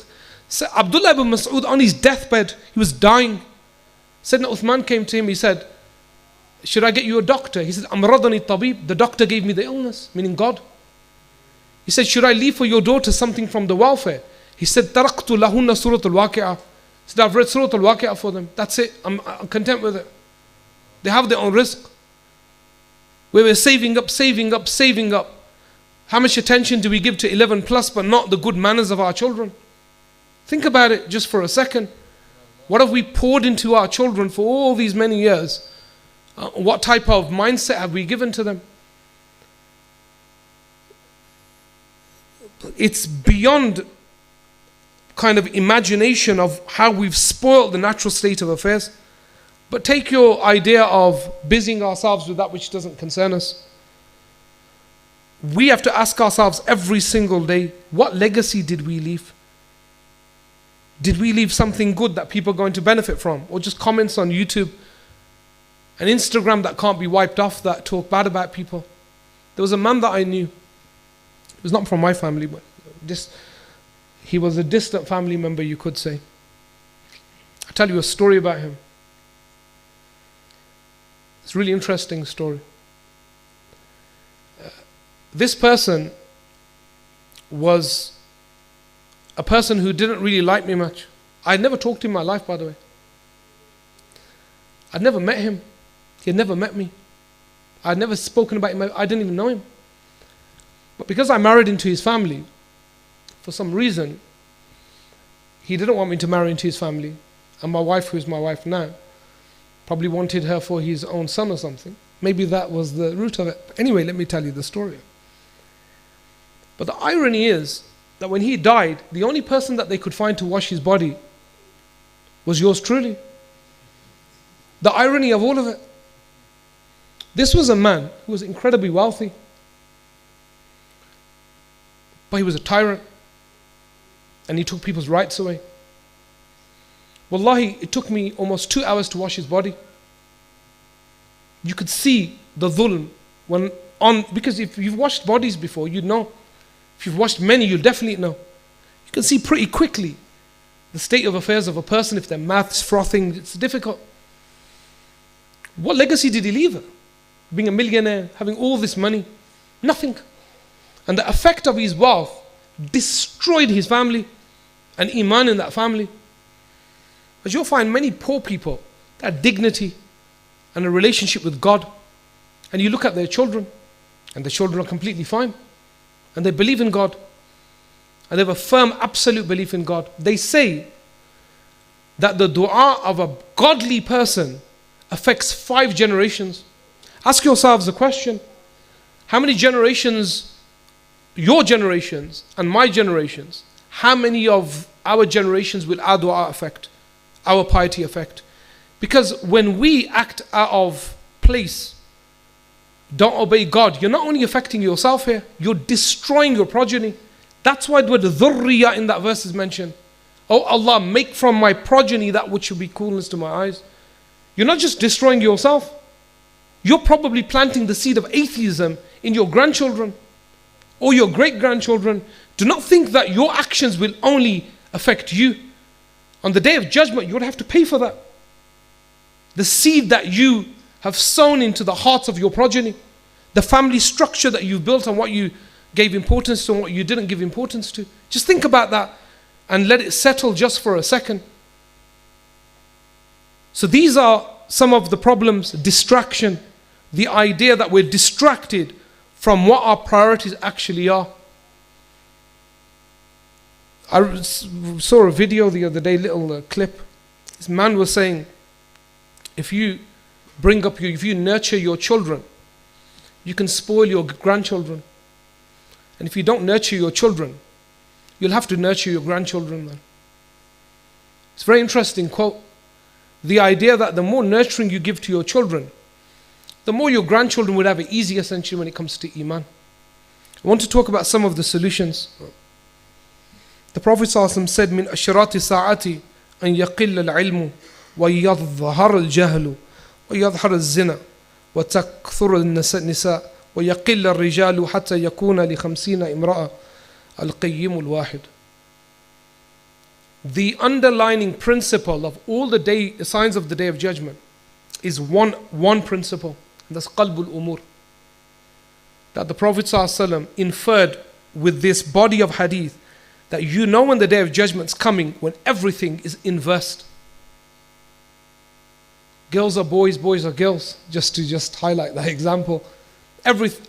So Abdullah ibn Mas'ud on his deathbed, he was dying. Sayyidina Uthman came to him, he said, should I get you a doctor? He said, Amradani tabib. The doctor gave me the illness, meaning God. He said, should I leave for your daughter something from the welfare? He said, Taraktu lahunna surat al-waqi'ah. He said, I've read surat al-waqi'ah for them. That's it. I'm content with it. They have their own risk. We were saving up. How much attention do we give to 11 plus but not the good manners of our children? Think about it just for a second. What have we poured into our children for all these many years? What type of mindset have we given to them? It's beyond kind of imagination of how we've spoiled the natural state of affairs. But take your idea of busying ourselves with that which doesn't concern us. We have to ask ourselves every single day, what legacy did we leave? Did we leave something good that people are going to benefit from? Or just comments on YouTube and Instagram that can't be wiped off, that talk bad about people? There was a man that I knew. He was not from my family, but he was a distant family member, you could say. I'll tell you a story about him. It's a really interesting story. This person was a person who didn't really like me much. I'd never talked to him in my life, by the way. I'd never met him. He had never met me. I'd never spoken about him. I didn't even know him. But because I married into his family, for some reason, he didn't want me to marry into his family. And my wife, who's my wife now, probably wanted her for his own son or something. Maybe that was the root of it. But anyway, let me tell you the story. But the irony is that when he died, the only person that they could find to wash his body was yours truly. The irony of all of it. This was a man who was incredibly wealthy, but he was a tyrant, and he took people's rights away. Wallahi, it took me almost 2 hours to wash his body. You could see the dhulm because if you've washed bodies before, you'd know. If you've watched many, you'll definitely know. You can see pretty quickly the state of affairs of a person. If their mouth's frothing, it's difficult. What legacy did he leave her? Being a millionaire, having all this money, nothing. And the effect of his wealth destroyed his family and iman in that family. As you'll find many poor people that have dignity and a relationship with God, and you look at their children, and the children are completely fine. And they believe in God. And they have a firm, absolute belief in God. They say that the dua of a godly person affects 5 generations. Ask yourselves a question. How many generations, your generations and my generations, how many of our generations will our dua affect? Our piety affect? Because when we act out of place, don't obey God, you're not only affecting yourself here, you're destroying your progeny. That's why the word dhurriya in that verse is mentioned. Oh Allah, make from my progeny that which will be coolness to my eyes. You're not just destroying yourself, you're probably planting the seed of atheism in your grandchildren or your great-grandchildren. Do not think that your actions will only affect you. On the day of judgment, you'll have to pay for that. The seed that you have sown into the hearts of your progeny, the family structure that you've built and what you gave importance to and what you didn't give importance to. Just think about that and let it settle just for a second. So these are some of the problems: distraction, the idea that we're distracted from what our priorities actually are. I saw a video the other day, little clip. This man was saying, if you nurture your children, you can spoil your grandchildren. And if you don't nurture your children, you'll have to nurture your grandchildren then. It's a very interesting quote. The idea that the more nurturing you give to your children, the more your grandchildren will have it easy essentially when it comes to iman. I want to talk about some of the solutions. The Prophet ﷺ said, "Min ashrati sa'ati an yaqilla al-ilmu wa yadhhar al-jahlu wa yadhhar al-zina wa takthur al-nisa wa yaqilla al-rijalu hatta yakuna li 50 imra'a al-qayyim al-wahid." The underlining principle of all the signs of the Day of Judgment is one principle, and that's qalbul umur. That the Prophet ﷺ inferred with this body of hadith, that you know when the Day of Judgment is coming, when everything is inversed. Girls are boys, boys are girls, just to highlight that example.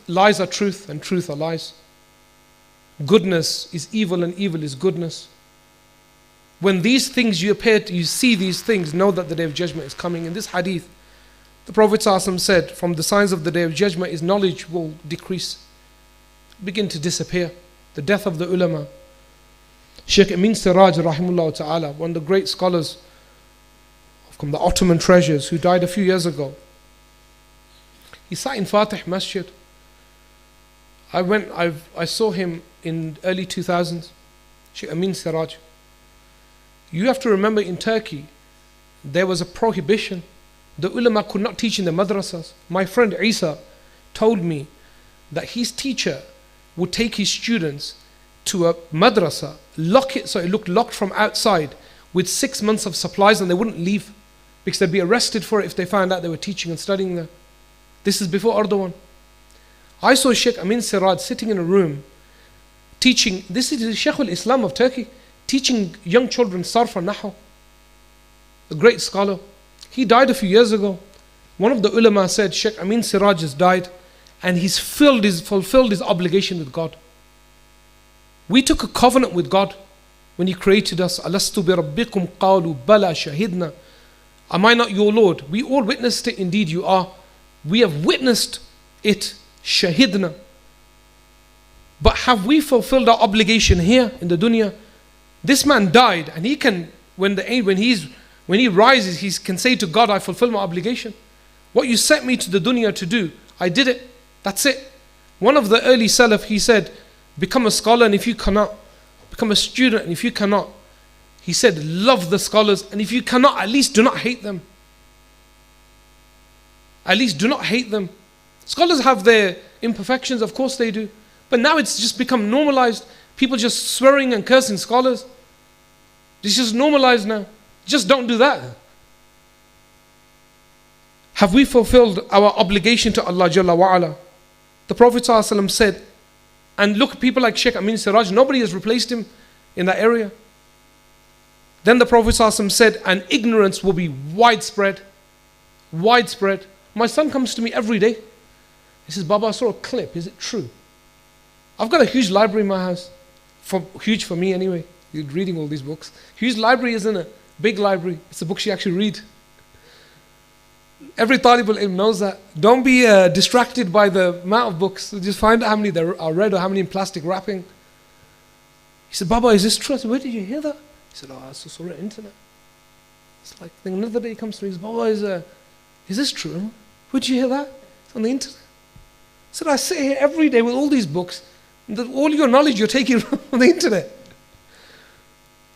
Lies are truth and truth are lies. Goodness is evil and evil is goodness. When these things you see these things, know that the Day of Judgment is coming. In this hadith, the Prophet ﷺ said, from the signs of the Day of Judgment is knowledge will decrease, begin to disappear. The death of the ulama. Shaykh Sjaad, rahimullah ta'ala, one of the great scholars from the Ottoman treasures who died a few years ago. He sat in Fatih Masjid. I saw him in early 2000s, Shaykh Sjaad. You have to remember, in Turkey, there was a prohibition. The ulama could not teach in the madrasas. My friend Isa told me that his teacher would take his students to a madrasa, lock it so it looked locked from outside, with 6 months of supplies, and they wouldn't leave because they'd be arrested for it if they found out they were teaching and studying there. This is before Erdogan. I saw Sheikh Amin Siraj sitting in a room teaching. This is the Shaykh al-Islam of Turkey, teaching young children Sarf and Nahu. A great scholar. He died a few years ago. One of the ulama said Sheikh Amin Siraj has died and he's fulfilled his obligation with God. We took a covenant with God when He created us. Alastu bi rabbikum qalu bala shahidna. Am I not your Lord? We all witnessed it. Indeed you are. We have witnessed it. Shahidna. But have we fulfilled our obligation here in the dunya? This man died, and he can, when he rises, he can say to God, I fulfill my obligation. What you sent me to the dunya to do, I did it. That's it. One of the early Salaf, he said, become a scholar, and if you cannot, become a student, and if you cannot, he said, love the scholars, and if you cannot, at least do not hate them. At least do not hate them. Scholars have their imperfections, of course they do. But now it's just become normalized. People just swearing and cursing scholars. It's just normalized now. Just don't do that. Have we fulfilled our obligation to Allah Jalla wa'ala? The Prophet ﷺ said, and look, people like Shaykh Amin Siraj, nobody has replaced him in that area. Then the Prophet ﷺ said, and ignorance will be widespread. Widespread. My son comes to me every day. He says, Baba, I saw a clip. Is it true? I've got a huge library in my house. Huge for me anyway. You're reading all these books. Huge library isn't a big library. It's the books you actually read. Every Talib al-Ilm knows that. Don't be distracted by the amount of books. Just find out how many there are read or how many in plastic wrapping. He said, Baba, is this true? I said, where did you hear that? He said, I saw it on the internet. It's like, then another day he comes to me, he says, Baba, is this true? Where did you hear that? It's on the internet. I said, I sit here every day with all these books. All your knowledge you're taking from the internet.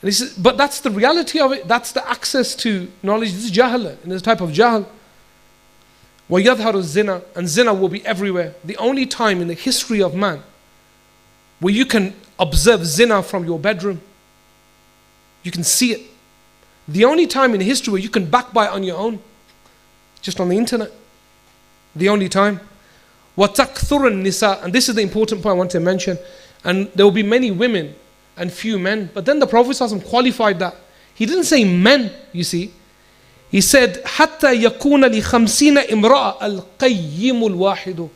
And he said, but that's the reality of it. That's the access to knowledge. This is jahl, and this type of jahl. وَيَظْهَرُ الزِّنَا, and zina will be everywhere. The only time in the history of man where you can observe zina from your bedroom, you can see it. The only time in history where you can backbite on your own, just on the internet. The only time. وَتَكْثُرُ النِّسَاء, and this is the important point I want to mention. And there will be many women and few men. But then the Prophet ﷺ qualified that. He didn't say men, you see. He said, حَتَّى يَكُونَ لِخَمْسِينَ إِمْرَأَ الْقَيِّمُ الْوَاحِدُ,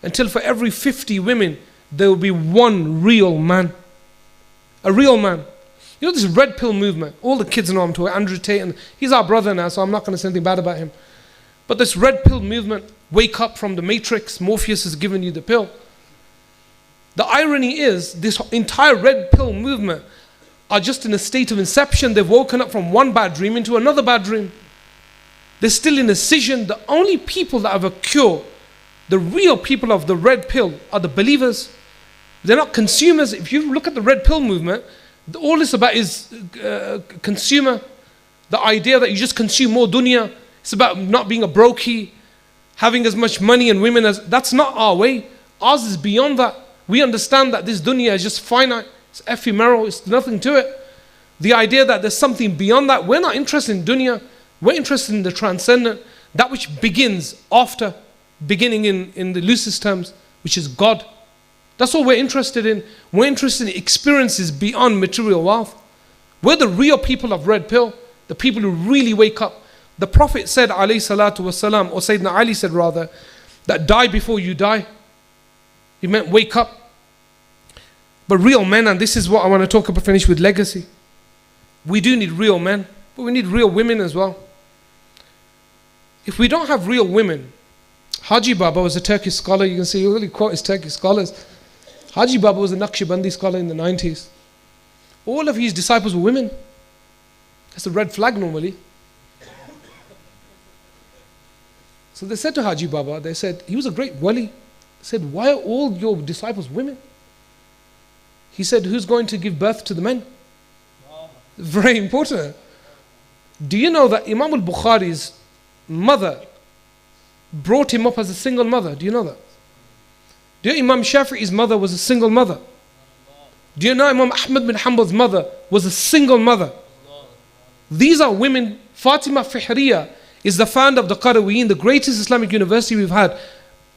until for every 50 women, there will be one real man. A real man. You know this red pill movement. All the kids know I'm talking. Andrew Tate, and he's our brother now, so I'm not going to say anything bad about him. But this red pill movement, wake up from the matrix, Morpheus has given you the pill. The irony is, this entire red pill movement are just in a state of inception. They've woken up from one bad dream into another bad dream. They're still in decision. The only people that have a cure, the real people of the red pill, are the believers. They're not consumers. If you look at the red pill movement, all it's about is consumer. The idea that you just consume more dunya. It's about not being a brokey, having as much money and women as... That's not our way. Ours is beyond that. We understand that this dunya is just finite. It's ephemeral. It's nothing to it. The idea that there's something beyond that. We're not interested in dunya. We're interested in the transcendent. That which begins after, beginning in the loosest terms, which is God. That's all we're interested in. We're interested in experiences beyond material wealth. We're the real people of red pill. The people who really wake up. The Prophet said, alayhi salatu wasalam, or Sayyidina Ali said rather, that die before you die. He meant wake up. But real men, and this is what I want to talk about, finish with legacy. We do need real men, but we need real women as well. If we don't have real women, Haji Baba was a Turkish scholar. You can see, you really quote his Turkish scholars. Haji Baba was a Naqshbandi scholar in the 90s. All of his disciples were women. That's a red flag normally. So they said to Haji Baba, they said, he was a great wali. They said, why are all your disciples women? He said, who's going to give birth to the men? Very important. Do you know that Imam al-Bukhari's mother brought him up as a single mother? Do you know that? Do you know Imam Shafi'i's mother was a single mother? Do you know Imam Ahmad bin Hanbal's mother was a single mother? These are women. Fatima Fihriya is the founder of the Qarawiyyin, the greatest Islamic university we've had,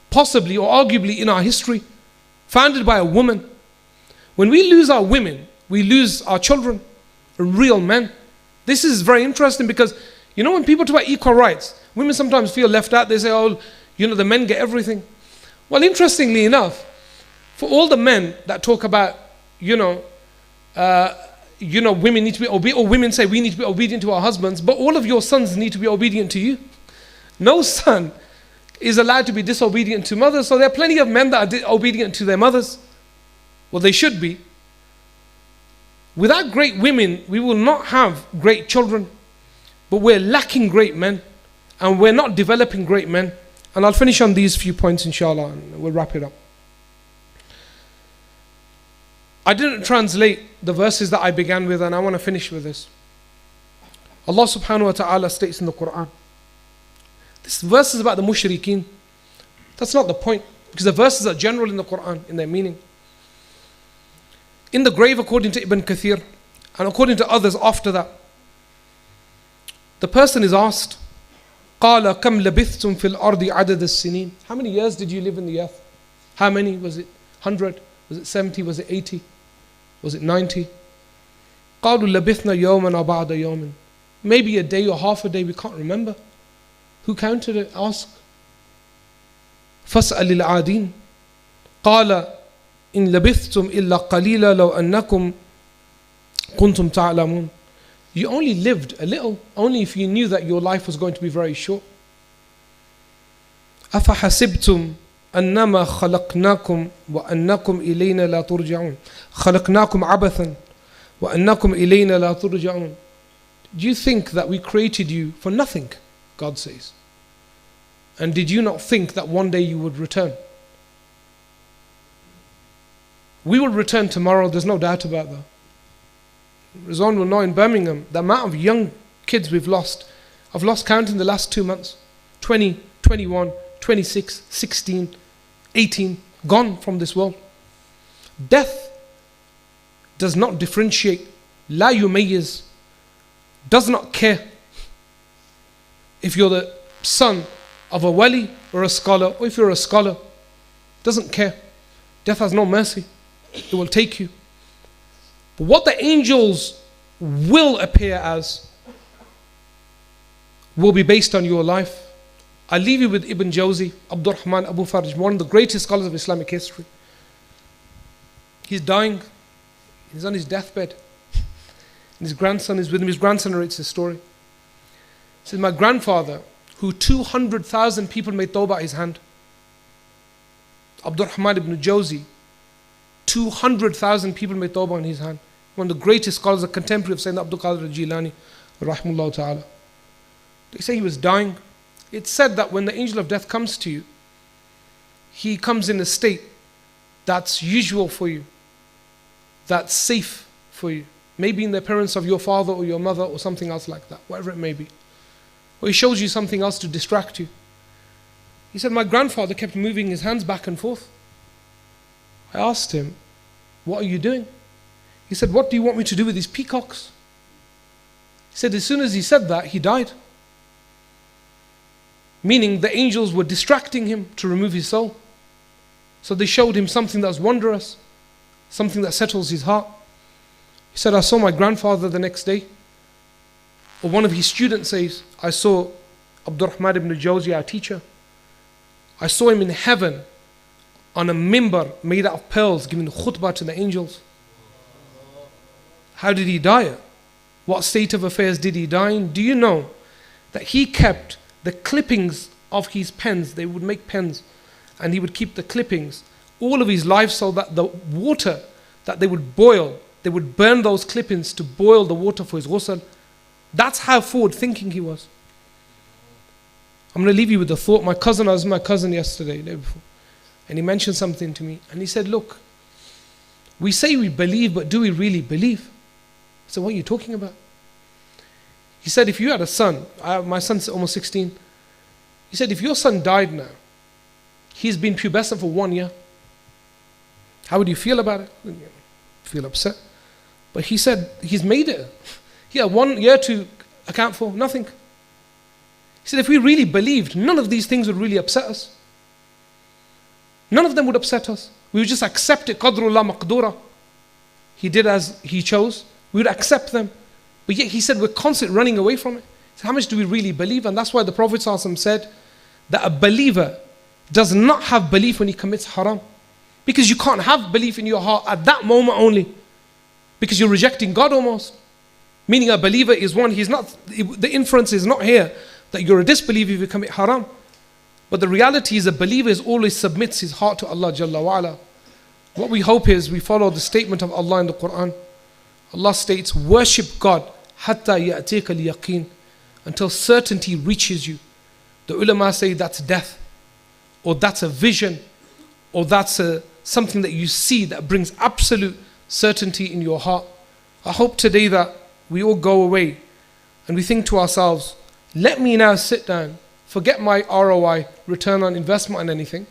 possibly or arguably in our history, founded by a woman. When we lose our women, we lose our children, real men. This is very interesting because, you know, when people talk about equal rights, women sometimes feel left out. They say, oh, you know, the men get everything. Well, interestingly enough, for all the men that talk about, women need to be obedient, or women say we need to be obedient to our husbands, but all of your sons need to be obedient to you. No son is allowed to be disobedient to mothers, so there are plenty of men that are obedient to their mothers. Well, they should be. Without great women, we will not have great children, but we're lacking great men, and we're not developing great men. And I'll finish on these few points, inshallah, and we'll wrap it up. I didn't translate the verses that I began with, and I want to finish with this. Allah subhanahu wa ta'ala states in the Quran, this verse is about the mushrikeen. That's not the point, because the verses are general in the Quran, in their meaning. In the grave, according to Ibn Kathir, and according to others after that, the person is asked, قَالَ كَمْ لَبِثْتُمْ فِي الْأَرْضِ عَدَدَ السِّنِينَ. How many years did you live in the earth? How many? Was it 100? Was it 70? Was it 80? Was it 90? قَالُوا لَبِثْنَا يَوْمًا أَوْ بَعْدَ يَوْمٍ. Maybe a day or half a day, we can't remember. Who counted it? Ask. فَاسْأَلِ الْعَادِينَ قَالَ إِن لَبِثْتُمْ إِلَّا قَلِيلًا لَوْ أَنَّكُمْ كُنْتُمْ تَعْلَمُونَ. You only lived a little, only if you knew that your life was going to be very short. أَفَحَسِبْتُمْ أَنَّمَا خَلَقْنَاكُمْ وَأَنَّكُمْ إِلَيْنَا لَا تُرْجَعُونَ خَلَقْنَاكُمْ عَبَثًا وَأَنَّكُمْ إِلَيْنَا لَا تُرْجَعُونَ. Do you think that we created you for nothing? God says. And did you not think that one day you would return? We will return tomorrow, there's no doubt about that. Rizwan will know in Birmingham, the amount of young kids we've lost. I've lost count in the last 2 months. 20, 21, 26, 16, 18, gone from this world. Death does not differentiate. La yumayyiz, does not care if you're the son of a wali or a scholar, or if you're a scholar, doesn't care. Death has no mercy. It will take you. But what the angels will appear as will be based on your life. I'll leave you with Ibn Jawzi, Abdurrahman Abu Farj, one of the greatest scholars of Islamic history. He's dying. He's on his deathbed. And his grandson is with him. His grandson narrates his story. He says, my grandfather, who 200,000 people made tawbah at his hand. Abdurrahman ibn Jawzi, 200,000 people made tawbah in his hand. One of the greatest scholars, a contemporary of Sayyidina Abdul Qadir al-Jilani, rahimahullah ta'ala. They say he was dying. It's said that when the angel of death comes to you, he comes in a state that's usual for you, that's safe for you. Maybe in the appearance of your father or your mother or something else like that, whatever it may be. Or he shows you something else to distract you. He said, my grandfather kept moving his hands back and forth. I asked him, what are you doing? He said, what do you want me to do with these peacocks? He said, as soon as he said that, he died. Meaning the angels were distracting him to remove his soul. So they showed him something that was wondrous, something that settles his heart. He said, I saw my grandfather the next day. Or one of his students says, I saw Abdurrahman ibn Jawzi, our teacher. I saw him in heaven on a mimbar made out of pearls, giving khutbah to the angels. How did he die? What state of affairs did he die in? Do you know that he kept the clippings of his pens? They would make pens, and he would keep the clippings all of his life, so that the water that they would boil, they would burn those clippings to boil the water for his ghusl. That's how forward thinking he was. I'm going to leave you with the thought. I was with my cousin yesterday, the day before, and he mentioned something to me, and he said, look, we say we believe, but do we really believe? said, what are you talking about? He said, if you had a son, my son's almost 16. He said, if your son died now, he's been pubescent for 1 year, how would you feel about it? Feel upset. But he said, he's made it. He had 1 year to account for, nothing. He said, if we really believed, none of these things would really upset us. None of them would upset us. We would just accept it, qadrullah maqdura. He did as he chose. We would accept them. But yet he said, we're constantly running away from it. So how much do we really believe? And that's why the Prophet ﷺ said that a believer does not have belief when he commits haram. Because you can't have belief in your heart at that moment only. Because you're rejecting God almost. Meaning a believer is one, the inference is not here that you're a disbeliever if you commit haram. But the reality is a believer always submits his heart to Allah Jalla wa'ala. What we hope is we follow the statement of Allah in the Quran. Allah states, worship God hatta ya'tika al-yaqeen, until certainty reaches you. The ulama say that's death, or that's a vision, or that's something that you see that brings absolute certainty in your heart. I hope today that we all go away and we think to ourselves, let me now sit down, forget my ROI, return on investment and anything,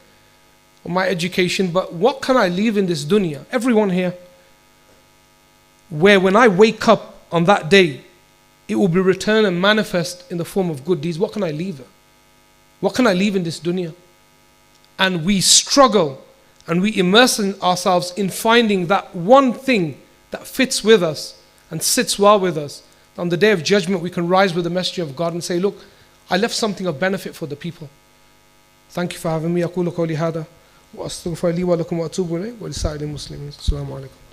or my education, but what can I leave in this dunya? Everyone here, where when I wake up on that day, it will be returned and manifest in the form of good deeds. What can I leave? What can I leave in this dunya? And we struggle and we immerse ourselves in finding that one thing that fits with us and sits well with us. On the day of judgment, we can rise with the messenger of God and say, look, I left something of benefit for the people. Thank you for having me. أقول قولي هذا وأستغفر لي ولكم وأتوب إليه ولسائر المسلمين. السلام عليكم.